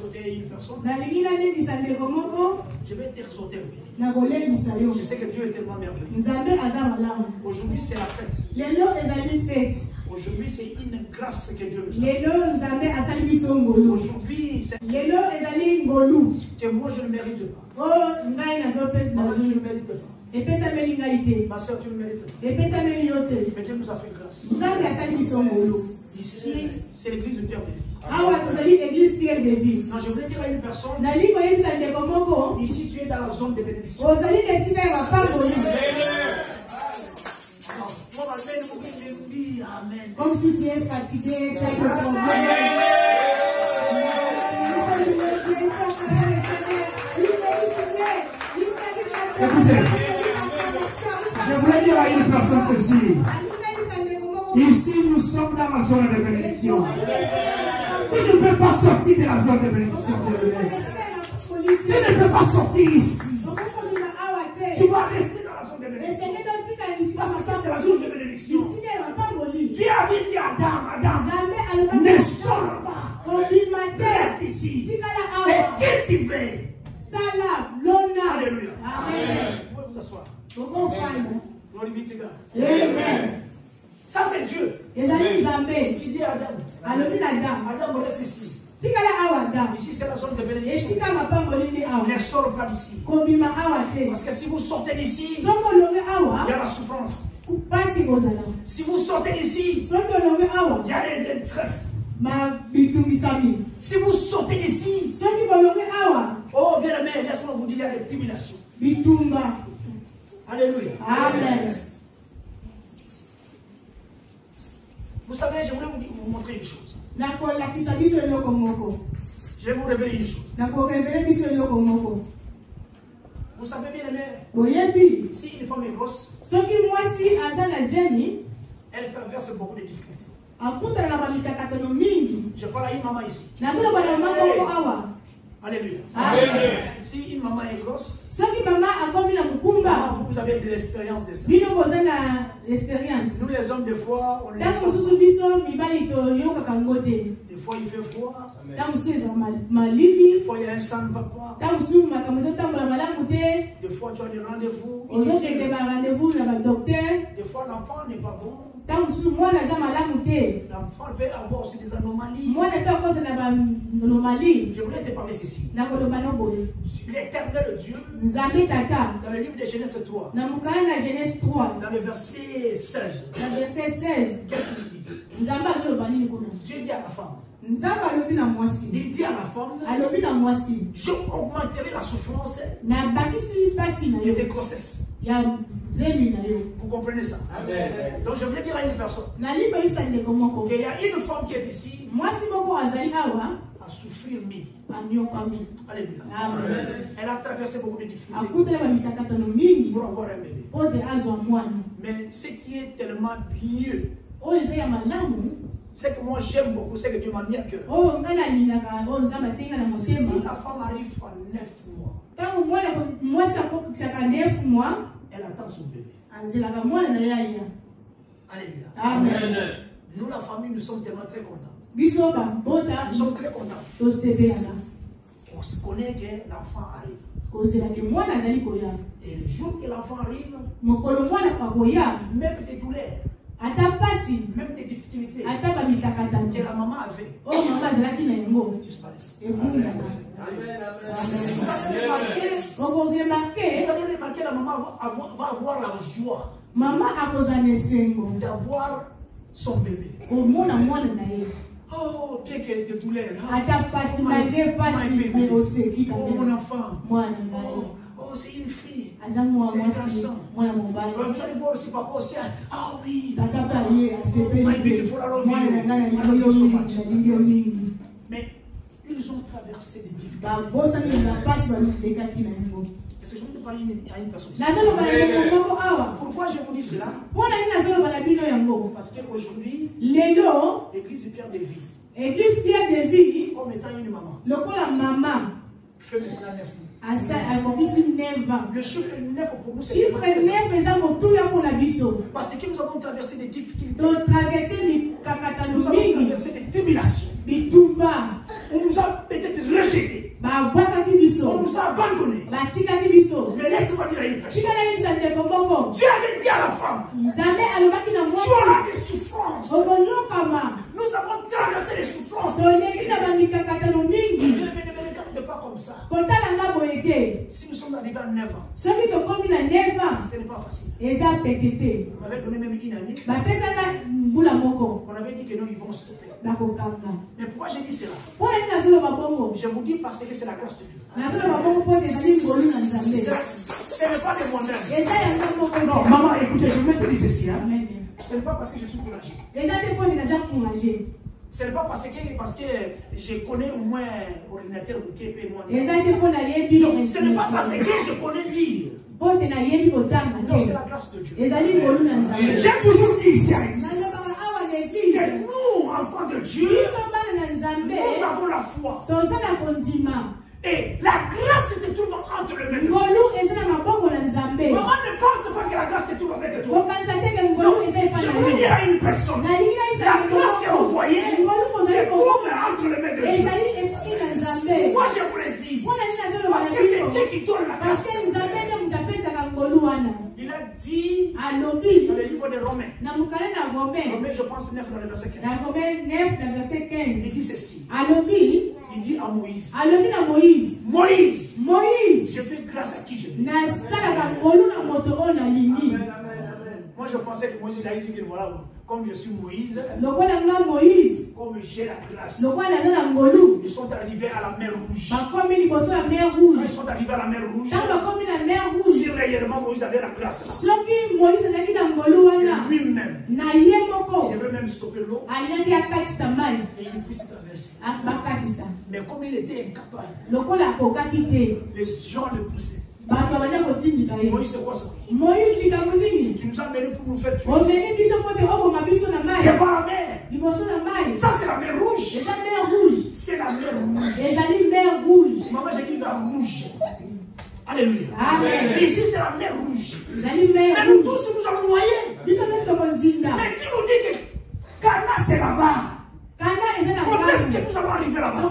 exhorter une personne. Je vais t'exhorter. Je sais que Dieu est tellement merveilleux. Aujourd'hui, c'est la fête. Aujourd'hui, c'est une grâce que Dieu nous a. Aujourd'hui, c'est que moi, je ne mérite pas. Maman, tu ne mérites pas. Ma soeur, tu ne mérites pas. Mais Dieu nous a fait grâce. Ici, c'est l'église du Père de Vie. Non, je voulais dire à une personne, ici tu es dans la zone de bénédiction. Amen. Comme si tu es fatigué, tu as des problèmes. Écoutez, je voulais dire à une personne ceci. Ici, nous sommes dans la zone de bénédiction. Tu ne peux pas sortir de la zone de bénédiction. Tu ne peux pas sortir ici. Tu vas rester dans la zone de bénédiction. Parce que c'est la zone de bénédiction. Dieu avait dit à Adam, ne sors pas. Reste ici. Et que tu veux. Alléluia. Amen. Vous pouvez vous asseoir. Gloire be to God. Amen. Ça c'est Dieu. Qui dit à Adam, reste ici. Ici c'est la zone de bénédiction. Ne sors pas d'ici. Parce que si vous sortez d'ici, il y a la souffrance. Si vous sortez d'ici, il y a des détresse. Si vous sortez d'ici, oh bien aimé, laisse-moi vous dire, il y a des tribulations. Alléluia. Amen. Vous savez, je voulais vous montrer une chose. Je vais vous révéler une chose. Vous savez bien aimé, si une femme est grosse, elle traverse beaucoup de difficultés. Je parle à une maman ici. Alléluia. Amen. Si une maman est grosse, vous avez de l'expérience de ça. Nous les hommes, des fois, on les des fois il fait froid. Des fois il y a un sang ne va pas. Des fois tu as des rendez-vous. Des fois l'enfant n'est pas bon. L'enfant peut avoir aussi des anomalies. Je voulais te parler ceci. L'éternel Dieu, dans le livre de Genèse 3, dans le verset 16, qu'est-ce qu'il dit? Dieu dit à la femme, il dit à la femme, je augmenterai la souffrance de tes grossesses. Vous comprenez ça? Amen. Donc je voulais dire à une personne qu'il y a une femme qui est ici à souffrir mille. Alléluia. Amen. Elle a traversé beaucoup de difficultés pour avoir un bébé. Mais ce qui est tellement mieux, c'est que moi j'aime beaucoup, c'est que Dieu m'a mis à cœur. Si la femme arrive à 9 mois, elle attend son bébé. Alléluia. Amen. Nous, la famille, nous sommes tellement très contents. Nous sommes très contents. On se connaît que l'enfant arrive. Et le jour que l'enfant arrive, même des douleurs, même des difficultés que la maman avait disparaissent. Vous allez remarquer, la maman va avoir la joie d'avoir son bébé. Oh, bien qu'elle était douleur. Oh, mon enfant. Oh, c'est une fille. C'est un garçon. Vous allez voir aussi papa aussi. Ah oui. Mais ils ont traversé des difficultés. Est-ce que je veux parler à une personne? Pourquoi je vous dis cela? Parce qu'aujourd'hui, l'église Pierre de Vie, comme étant une maman, fait maintenant 9 mois. Le chiffre 9 pour nous, c'est parce que nous avons traversé des difficultés. Nous avons traversé des tribulations. On nous a peut-être rejeté. On nous a abandonnés. Mais laisse-moi dire à une personne. Dieu avait dit à la femme, tu auras des souffrances. Nous avons traversé les souffrances. Ne pas comme ça. Si nous sommes arrivés à 9 ans, ce n'est pas facile. On avait donné même une année. On avait dit que non, ils vont stopper. Mais pourquoi j'ai dit cela? Je vous dis parce que c'est la grâce de Dieu. Ce n'est pas de moi-même. Non, maman, écoutez, je vais te dire ceci. Hein. Ce n'est pas parce que je suis courageux. Ce n'est pas parce que je connais au moins ordinateur ou KP. Non, ce n'est pas parce que je connais lire. Non, c'est la grâce de Dieu. J'ai toujours dit ici que nous, enfants de Dieu, nous avons la foi. Et la grâce se trouve entre les mains. Maman ne pense pas que la grâce se trouve avec toi. Non, je voulais dire à une personne, la grâce que vous voyez se trouve entre les mains de Dieu. Pourquoi je vous l'ai dit? Parce que c'est Dieu qui donne la grâce. Il a dit dans le livre de Romains, Romains je pense 9 dans le verset 15. Il dit ceci. Il dit à Moïse, Moïse, je fais grâce à qui je veux. Moi je pensais que Moïse il a dit que voilà, comme je suis Moïse, comme j'ai la grâce, ils sont arrivés à la mer Rouge. Quand ils sont arrivés à la mer Rouge, si réellement Moïse avait la grâce là, lui-même, il veut même stopper l'eau et il puisse traverser. Mais comme il était incapable, les gens le poussaient. Moïse, c'est quoi ça? Tu nous as amené pour nous faire tuer. Devant la mer. Ça, c'est la mer rouge. C'est la mer rouge. Maman, j'ai dit la rouge. Alléluia. Amen. Et ici, c'est la mer rouge. Mais nous tous, nous allons noyer. Mais tu nous dis que Cana, c'est là-bas. Quand est-ce que nous allons arriver là-bas?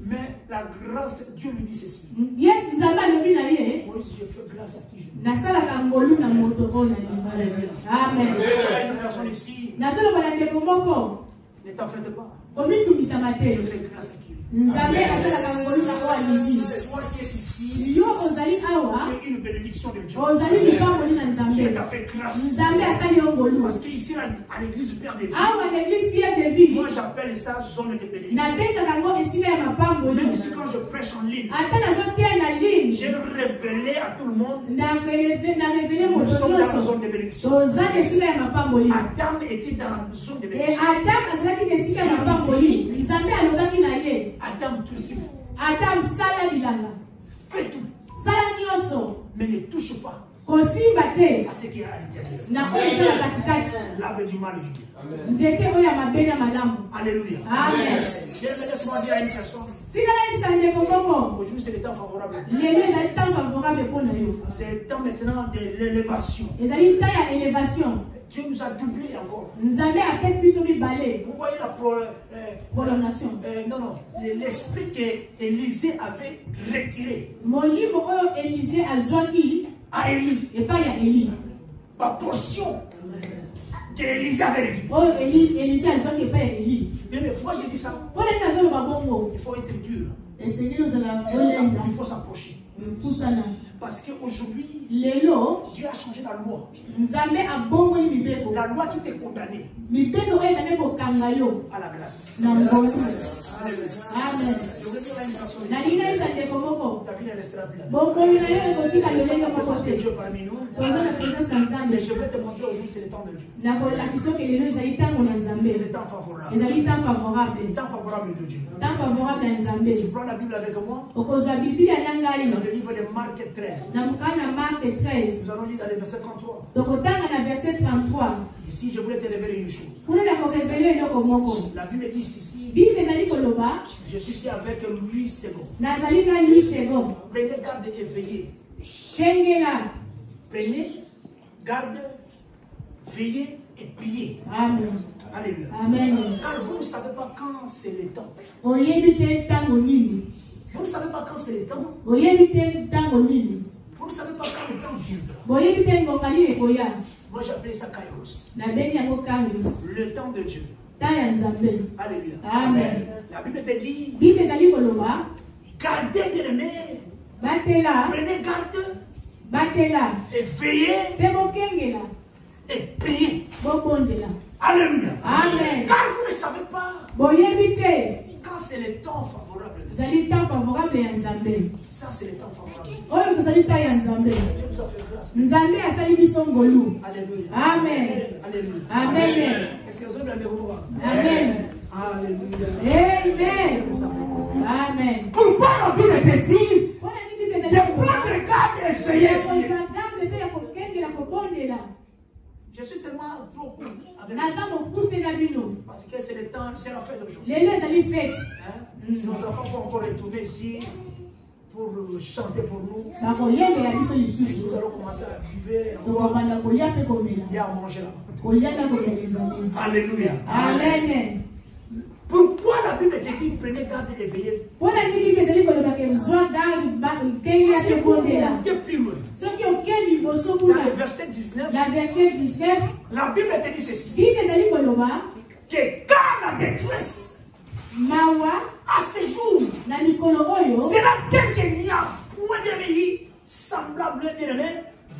Mais la grâce, Dieu lui dit ceci. Moi, si je fais grâce à qui je veux. Amen. Il y a une personne ici. Ne t'en faites pas. Je fais grâce à qui je veux. Toi qui es ici, tu es une bénédiction de Dieu. Dieu t'a fait grâce. Parce qu'ici, à l'église Père des Vies, moi j'appelle ça zone de bénédiction. Même aussi quand je prêche en ligne, j'ai révélé à tout le monde, nous sommes dans la zone de bénédiction. Adam était dans la zone de bénédiction. Adam cultive. Fais tout. Mais ne touche pas à ce qui est à l'intérieur. L'arbre du mal et du bien. Alléluia. Amen. Laisse-moi dire à une personne. Aujourd'hui, c'est le temps favorable. C'est le temps maintenant de l'élévation. Dieu nous a doublé encore. Vous voyez la prolongation. Non. L'esprit qu'Élisée avait retiré à Élie. La portion qu'Élisée avait retirée. Mais pourquoi j'ai dit ça? Il faut être dur. Il faut s'approcher. Parce qu'aujourd'hui, Dieu a changé la loi. La loi qui t'est condamnée à la grâce. Amen. Je veux dire à une personne ta vie ne restera plus là. Parce que Dieu parmi nous. Mais je vais te montrer aujourd'hui c'est le temps de Dieu. C'est le temps favorable. Le temps favorable de Dieu. Tu prends la Bible avec moi. Dans le livre de Marc 13. Nous allons lire dans le verset 33. Ici, je voulais te révéler une chose. La Bible dit ici, je suis ici avec Louis II. Prenez garde et veillez. Prenez garde, veillez et priez. Amen. Alléluia. Amen. Car vous ne savez pas quand c'est le temps. Vous ne savez pas quand c'est le temps. Vous ne savez pas quand le temps viendra. Moi j'appelle ça Kairos. Le temps de Dieu. Alléluia. Amen. La Bible te dit, gardez bien-aimés, prenez garde, et veillez, et priez. Alléluia. Amen. Car vous ne savez pas quand c'est le temps favorable de Dieu. Ça c'est le temps favorable. Dieu nous a fait grâce. Alléluia. Amen. Alléluia. Amen. Est-ce que vous avez bien compris? Amen. Alléluia. Amen. Amen. Pourquoi la Bible te dit de prendre garde et veiller? Je suis seulement trop court avec vous. Parce que c'est le temps, c'est la fête aujourd'hui. Nos enfants vont encore retourner ici pour chanter pour nous. Nous allons commencer à vivre et à manger là. Alléluia. Amen. Pourquoi la Bible te dit prenez garde et veillez? Si vous montez plus loin, dans le verset 19, la Bible te dit ceci, que quand la détresse à ce jour sera tel qu'il n'y a point de pays semblable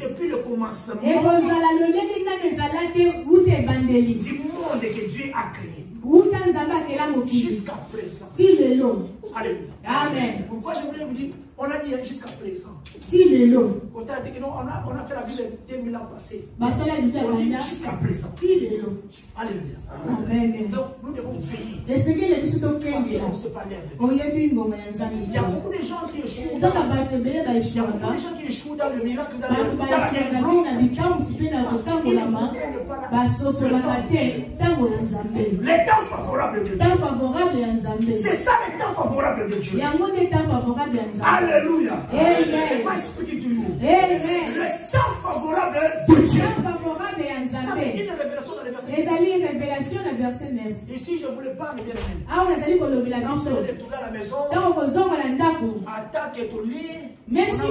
depuis le commencement du monde que Dieu a créé jusqu'à présent. Alléluia. Amen. Pourquoi je voulais vous dire, on a dit jusqu'à présent. On a dit que non, on a fait la Bible 2000 ans passés. On dit jusqu'à présent. Alléluia. Amen. Donc nous devons veiller. Parce qu'on ne sait pas l'air de Dieu. Il y a beaucoup de gens qui échouent. Il y a beaucoup de gens qui échouent dans le miracle, dans la délivrance. Le temps favorable de Dieu. C'est ça le temps favorable de Dieu. Alléluia. Amen. Moi, je speak to you. Amen. Le temps favorable de Dieu. Ça, c'est une révélation dans le verset 9. Ici, je vous le parle bien. Quand vous allez retourner à la maison, attaque ton lit. Même si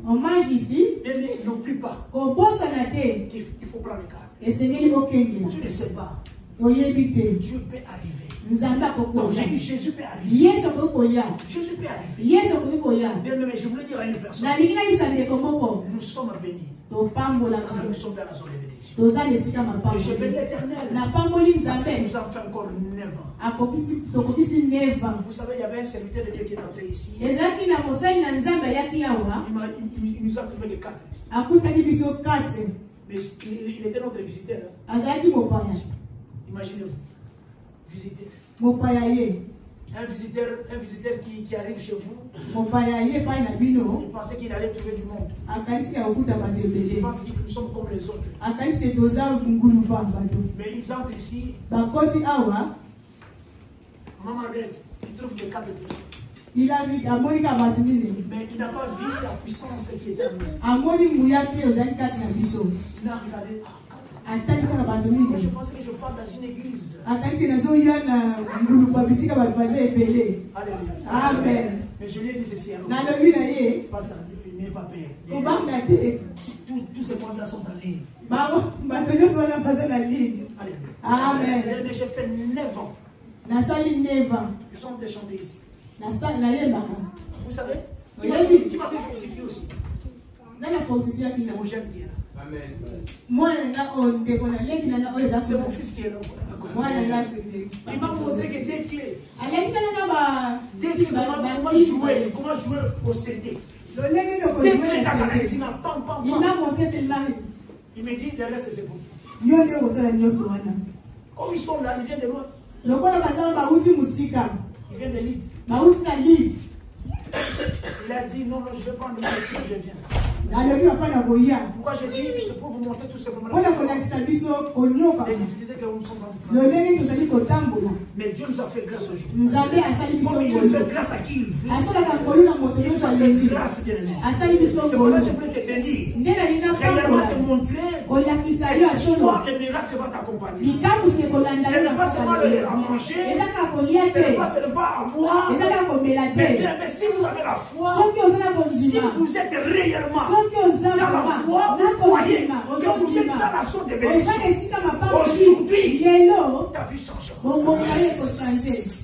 on mange ici, n'oublie pas qu'il faut prendre le cas. Tu ne sais pas. Dieu peut arriver. Donc, j'ai dit Jésus peut arriver. Jésus peut arriver. Bien, mais je voulais dire à une personne, nous sommes bénis. Parce que nous sommes dans la zone de bénédiction. Et je bénis l'Éternel. Parce qu'il nous a fait encore 9 ans. Vous savez, il y avait un serviteur de Dieu qui est entré ici. Il nous a trouvé les 4. Mais il était notre visiteur. Imaginez-vous, visiter. Un visiteur qui arrive chez vous. Il pensait qu'il allait trouver du monde. Il pense que nous sommes comme les autres. Mais ils entrent ici. Maman Marguerite, il trouve que 4 personnes. Mais il n'a pas vu la puissance qui était en nous. Il a regardé. Je pense que je parle dans une église. Amen. Mais je lui ai dit ceci. Pasteur, il n'est pas payé. Tous ces mondes-là sont en ligne. Amen. Mais j'ai fait 9 ans. Ils sont de chanter ici. Vous savez? Qui m'a fait fortifier aussi? C'est mon jeune qui est là. Amen. C'est mon fils qui est là. Il m'a montré que des clés. Comment jouer au CD. Il me dit, le reste c'est bon. Comme ils sont là, ils viennent de loin. Ils viennent de Lyd. Il a dit, non, je vais prendre le je viens. Pourquoi je dis, c'est pour vous montrer tout simplement les difficultés que nous sommes en train de traverser. Mais Dieu nous a fait grâce aujourd'hui. Comme il fait grâce à qui il veut. Il nous a fait grâce, bien aimé. C'est pour ça que je voulais te bénir. Regarde-moi montrer. Et ce soir, le miracle va t'accompagner. Ce n'est pas seulement à manger. Ce n'est pas seulement à moi. Mais si vous avez la foi, si vous êtes réellement dans la foi, vous croyez que vous êtes dans la zone de bénédiction. Aujourd'hui, ta vie changera.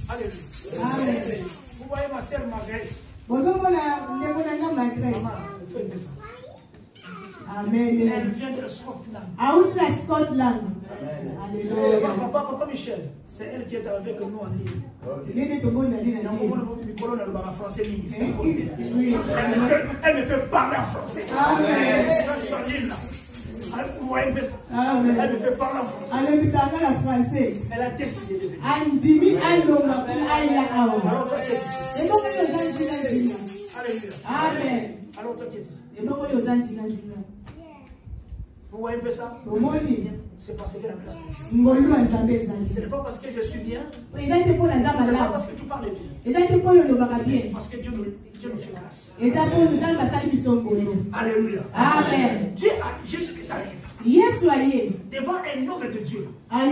Alléluia. Amen. Vous voyez ma sœur Marguerite. Amen. Elle vient de Scotland. Papa Michel, c'est elle qui est avec nous en ligne. Elle me fait parler en français. Elle me fait parler en français. Elle a décidé de venir. Amen. Alors toi qui es ici. Vous voyez un peu ça? C'est parce qu'elle a la place de Dieu. Ce n'est pas parce que je suis bien. Ce n'est pas parce que tu parles bien. C'est parce que Dieu nous fait grâce. Alléluia. Amen. Jésus Christ arrive. Devant un homme de Dieu. Un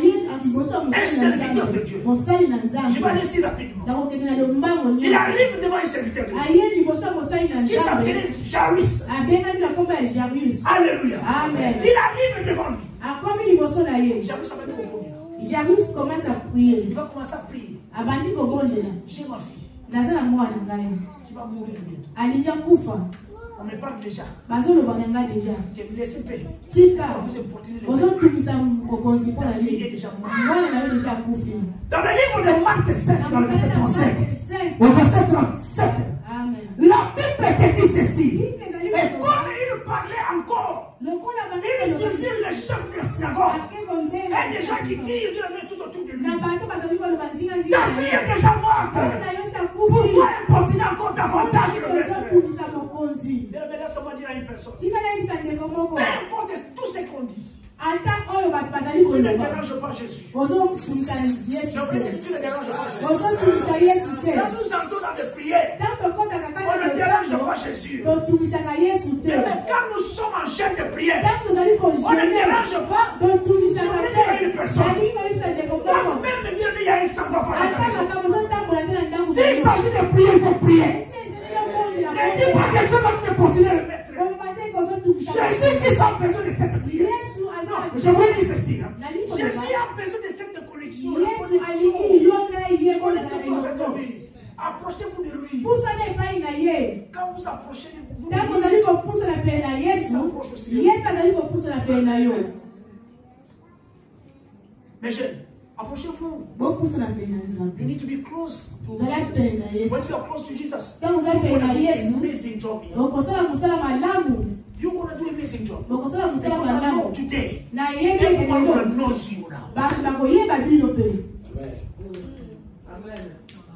serviteur de Dieu. Je vais laisser rapidement. Il arrive devant un serviteur de Dieu. Il s'appelait Jairus. Alléluia. Amen. Il arrive devant lui. Jairus commence à prier. Il va commencer à prier. J'ai ma fille. Qui va mourir bientôt. On me parle déjà. Que me laissez paix. Vous importunez la fille est déjà morte. Dans le livre de Marc 7, dans le verset 35, au verset 37, la Bible te dit ceci. Et comme il parlait encore, il suffit le chef de la synagogue. Et des gens qui crient, il met tout autour de lui. Ta fille est déjà morte. Pourquoi importuner encore davantage le maître? Laisse-moi dire à une personne. Peu importe tout ce qu'on dit. Tu ne déranges pas Jésus. Je veux que tu ne déranges pas Jésus. Quand nous entrons dans les prières, on ne dérange pas Jésus. Mais quand nous sommes en chaîne de prière, on ne dérange pas. Je veux dire à une personne. Même bien, il y a un sang par la s'il s'agit de prier, il faut prier. Ne dis pas quelque chose à importuner le maître. Jésus qui a besoin de cette prière. Non, je vous dis ceci. Jésus a besoin de cette connexion. Approchez-vous de lui. Quand vous approchez, vous mes jeunes, approchez-vous. You need to be close to Jesus. When you are close to Jesus, you will do an amazing job here. You're going to do an amazing job. Because I know today, everyone knows you now.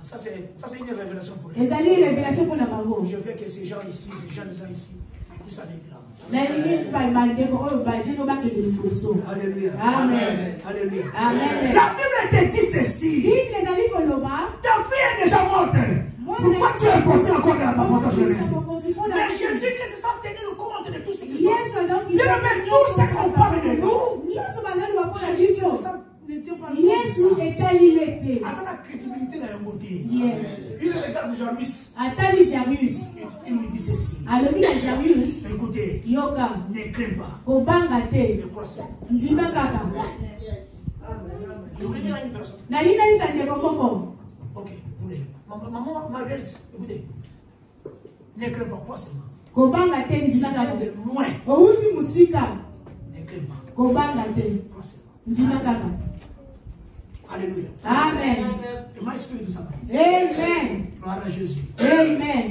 Ça c'est une révélation pour eux. Je veux que ces gens ici, puissent aller là. Alléluia. Amen. Alléluia. Amen. La Bible te dit ceci. Ta fille est déjà morte. Pourquoi tu es porté encore de la davantage? Mais Jésus qui se sent tenir compte de tout ce qui est. Tout ce qu'on parle de nous. Yesu etalilete. À sa crédibilité dans le côté. Il regarde Jairus. Il lui dit ceci. Écoutez, ne crains pas. Ne crois pas. Je voulais dire à une personne. Ok, vous voulez. Maman Marguerite, écoutez. Ne crains pas, quoi seulement. De loin. Ne crains pas. Alléluia. Amen. Et mon esprit de ça. Amen. Gloire à Jésus. Amen.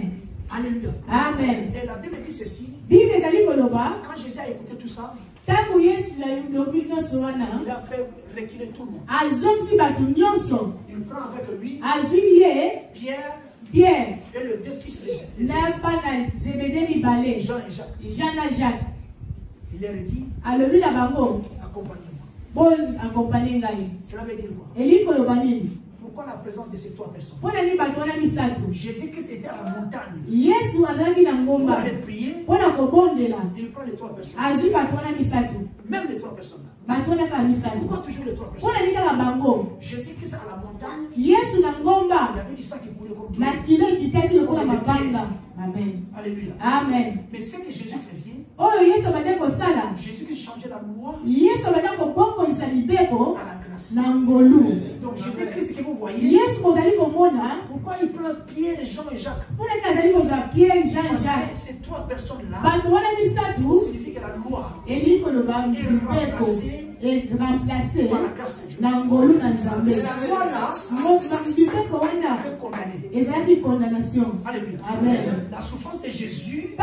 Alléluia. Amen. Et la Bible dit ceci. Quand Jésus a écouté tout ça, il a fait reculer tout le monde. Il prend avec lui Pierre et le deux fils de Jean et Jacques. Il leur dit, accompagnez-moi. Cela veut dire quoi? Pourquoi la présence de ces 3 personnes? Jésus-Christ était à la montagne. Il allait prier. Il prend les 3 personnes. Même les 3 personnes. Pourquoi toujours les 3 personnes? Jésus-Christ à la montagne. Il y avait du sang qui coulait comme Amen. Alléluia. Amen. Mais ce que Jésus faisait, Jésus-Christ changeait la loi à la grâce. Donc Jésus-Christ que vous voyez, pourquoi il prend Pierre, Jean et Jacques? Parce que ces 3 personnes-là signifient que la loi est remplacée par la grâce de Dieu. La loi là fait condamner. Alléluia. Amen. La souffrance de Jésus,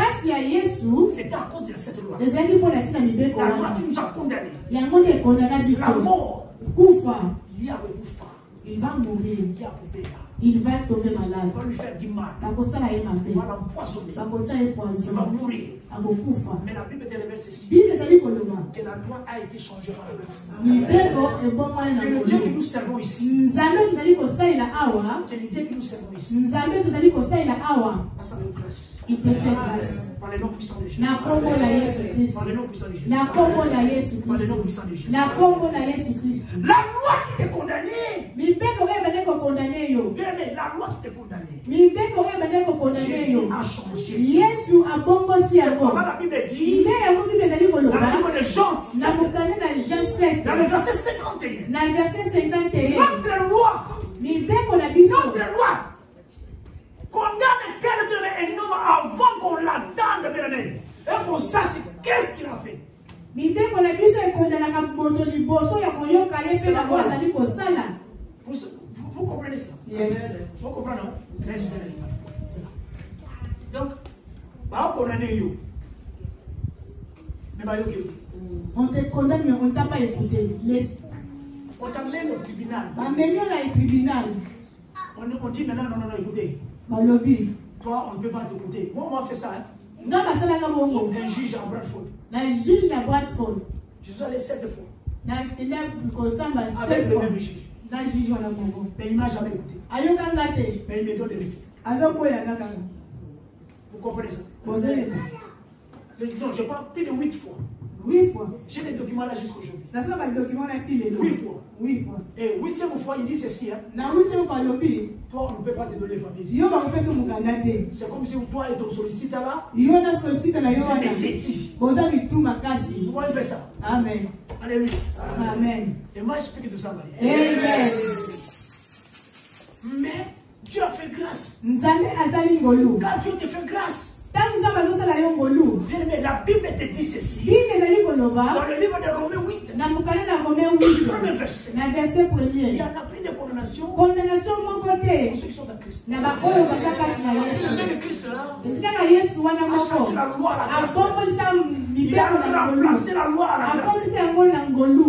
c'était à cause de cette loi. La loi qui nous a condamnés. La mort, il va mourir. Il va tomber malade. On va lui faire du mal. On va l'empoisonner. Il va mourir. Mais la Bible te révèle ceci. Que la loi a été changée par la grâce. Que le Dieu que nous servons ici. Que le Dieu que nous servons ici. Passe avec grâce. Il te fait grâce. Par le nom puissant de Jésus. Par le nom puissant de Jésus. La loi qui t'est condamnée. La loi qui t'est condamnée. Jésus a changé. La Bible dit. Dans le livre de Jean 7. Dans le verset 51. Notre loi. Notre loi condamne tel un homme avant qu'on l'attende, bien aimé, et qu'on sache qu'est-ce qu'il a fait. Vous comprenez ça? Yes. Vous comprenez, non? Donc, on te condamne, mais on ne t'a pas écouté. On t'amène au tribunal. On dit maintenant, non, écoutez. Toi, on ne peut pas t'écouter. Moi, on m'a fait ça. Hein? Un juge à Bradford. Je suis allé 7 fois. Avec le même juge. Mais il ne m'a jamais écouté. Mais il me donne des refus. Vous comprenez ça? Non, je parle plus de 8 fois. 8 fois. J'ai les documents là jusqu'aujourd'hui. 8 fois. 8 fois. Et 8e fois, il dit ceci. Hein? Toi, on ne peut pas te donner les papiers. C'est comme si toi et ton solliciteur là. Vous voyez ça? Amen. Alléluia. Amen. Et moi, j'explique tout ça. Amen. Mais Dieu a fait grâce. Quand Dieu te fait grâce. La Bible te dit ceci. Dans le livre de Romains 8. Premier verset. Il y en a plus de condamnation. Pour ceux qui sont en Christ. Parce que le même Christ là a changé la loi à la grâce. Il a remplacé la loi à la grâce.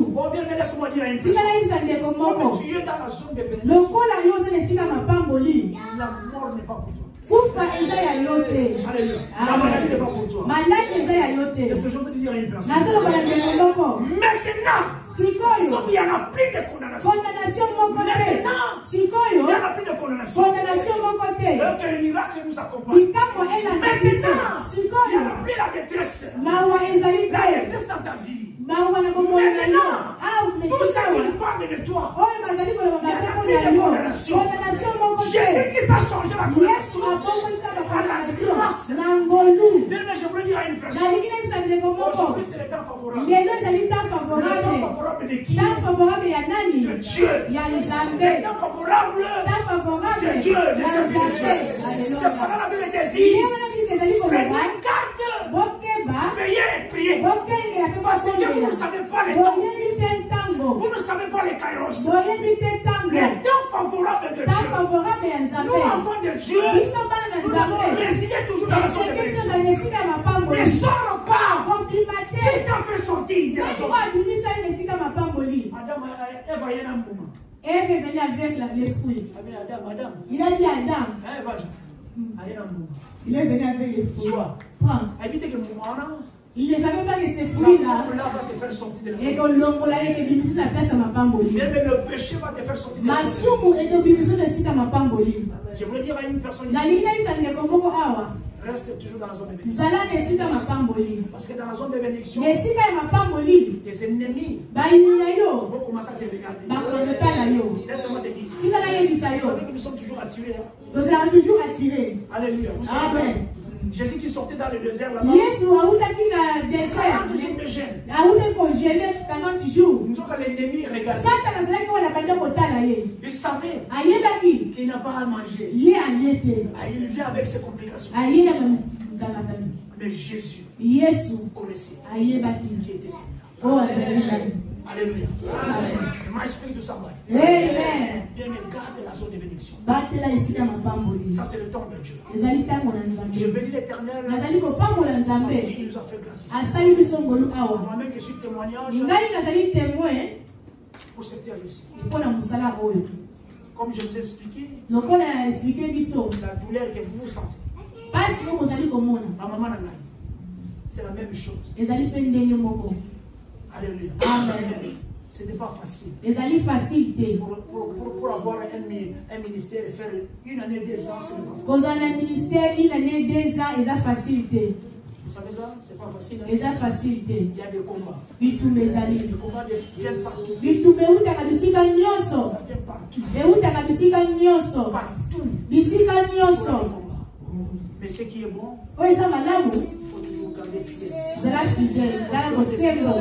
Bon, bien, mais laisse-moi dire une chose. Comme tu es dans la zone de bénédiction, la mort n'est pas pour toi. Alléluia. La maladie n'est pas pour toi. Et ce jour de dire une personne. Maintenant, comme il n'y en a plus de condamnation. Maintenant, il n'y en a plus de condamnation. Que le miracle nous accompagne. Maintenant, il n'y en a plus la détresse. La détresse dans ta vie. Maintenant, tout ça qui parle de toi. Il n'y en a plus de condamnation. Jésus-Christ a changé la condamnation. Je voulais dire à une personne. Aujourd'hui, c'est le temps favorable. Le temps favorable de qui? De Dieu. Le temps favorable de Dieu, de servir de Dieu. C'est pourquoi la Bible te dit. Prenez garde. Veillez et priez. Parce que Dieu, vous ne savez pas les temps. Vous ne savez pas les kairos. Le temps favorable de Dieu. Nous, enfants de Dieu, nous devons résider toujours dans la zone de bénédiction. Ne sors pas. Qui t'a fait sortir de la zone? Madame, elle va y aller un moment. Ève est venue avec les fruits. Madame. Il a dit à Adam. Elle va y aller un moment. Il est venu avec les fruits. Soit. Prends. Habitez que mon Il ne savait pas que ces fruits-là, va te faire sortir de la et que l'ongola et que bibisu na place à ma pamboli. Même le péché va te faire sortir de la Masumu et que bibisu na sita ma pamboli. Je voulais dire à une personne La ici, lina isanga komoko awa. reste toujours dans la zone de bénédiction. Zala ne sita ma pamboli. Parce que dans la zone de bénédiction, Mais sita ma pamboli. tes ennemis Ba inina yo. vont commencer à te regarder. Ba konota la yo. Laisse-moi te dire. Tika na yebisa Vous yo. savez que nous sommes toujours attirés. Nous avons toujours attiré. Alléluia. Vous savez ça? Amen. Jésus qui sortait dans le désert là-bas. Yesu awutaki na désert. 40 jours de jeûne. Awute ko gêner 40 jours. Nous avons l'ennemi regarde. Satan azalaki wana banda kotala ye. Il savait Ayebaki. qu'il n'a pas à manger. Ye aliete. Il vient avec ses complications. Ayela mami. Mais Jésus Yesu connaissait ayebaki. qui était Seigneur. Oh amen. Alléluia. Amen. Et mon esprit de savoir. Amen. Bien, garde la zone de bénédiction. Batela esika mapamboli. Ça, c'est le temps de Dieu. Ezali tango na Je Nzambe. bénis l'Éternel. Nazali kopambola Parce Nzambe. qu'il nous a fait grâce. Asali biso ngolu awa. Moi-même, je suis témoignage Ngai nazali témoin pour cette terre ici. mpona mosala oyo. Comme je vous ai expliqué, Lokola na expliqué biso. la douleur que vous sentez. Pasi oyo kozali komona. Ma maman n'a pas. C'est la même chose. Ezali mpe ndenge moko. Alléluia. Amen. Ce n'est pas facile. Ezali facile te. Pour avoir un ministère et faire une année, 2 ans, ce n'est pas facile. Kozala na ministère une année 2 ans eza facile te. Vous savez ça? C'est pas facile. Hein? Eza facile te. Il y a des combats. Bitumba ezali. Les combats viennent partout. Bitumba eutaka bisika nyonso. Ça vient partout. Eutaka bisika nyonso. Partout. Bisika Pour les nyonso. combats. Mais ce qui est bon, Oyo eza malamu. il faut toujours garder fidèle. Zala fidèle. Zala kosembo.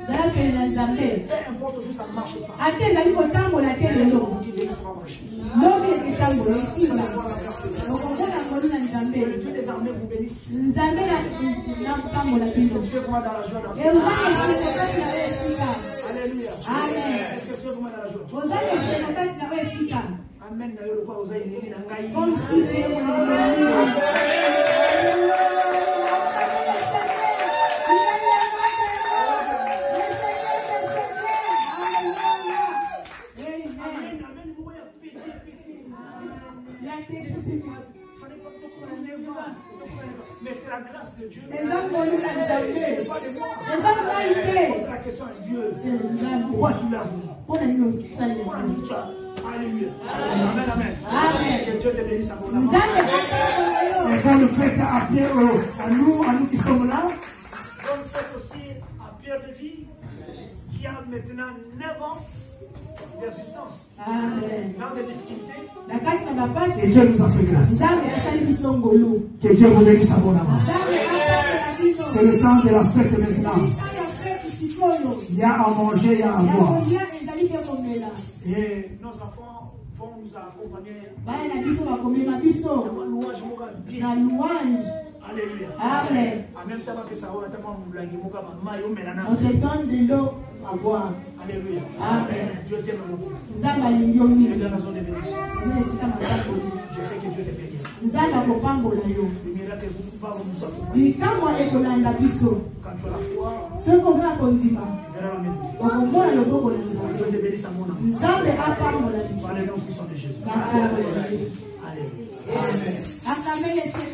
Zala pene na Nzambe. Peu importe aujourd'hui, ça ne marche pas. Ate ezali kotambola te Mais lelo. qui dit que ça va marcher. Lobi eketambola esimba. Okomona ngolu na Que Nzambe. le Dieu des armées vous bénisse. Nzambe na kotambola Est-ce biso. que tu es vraiment dans la joie dans ce Ozali esengo kati na yo esika. Alléluia. Amen. Est-ce que tu es vraiment dans la joie? Ozali esengo kati na yo esika. Amen. D'ailleurs, le quoi, vous avez une nangaï. Comme si tu es mon ennemi. Amen. Amen. Vous voyez, péter, péter. Fallait pas te couronner, mais c'est la grâce de Dieu. C'est pas de moi. Pose la question à Dieu. Pourquoi tu l'as voulu? Alléluia. Amen, amen. Amen. Que Dieu te bénisse à mon amour. Et quand le fait à nous qui sommes là, donc faites aussi à Pierre de Vie, qui a maintenant 9 ans d'existence. Amen. Dans des difficultés. Et Et Dieu nous a fait grâce. Que Dieu vous bénisse à mon amour. C'est le temps de la fête maintenant. Il y a à manger, il y a à boire. Et nos enfants vont nous accompagner. La louange. Alléluia. Amen. En même temps que ça va, On te donne de l'eau à boire. Alléluia. Amen. Dieu t'aime beaucoup. Nzamba lingi Tu es dans la zone de bénédiction. Je sais que Dieu te bénit. Nzamba kopambola yo. Les miracles vont nous accompagner. Likambo ekolanda biso. Quand tu as la foi, Soki ozala kondima. tu verras la main de Dieu. Okomona loboko na Dieu Nzambe. te bénisse à mon amour. Nzambe apambola biso. Par les noms puissants de Jésus. Na kombo na Yesu. Alléluia. Amen. Akamele Seigneur.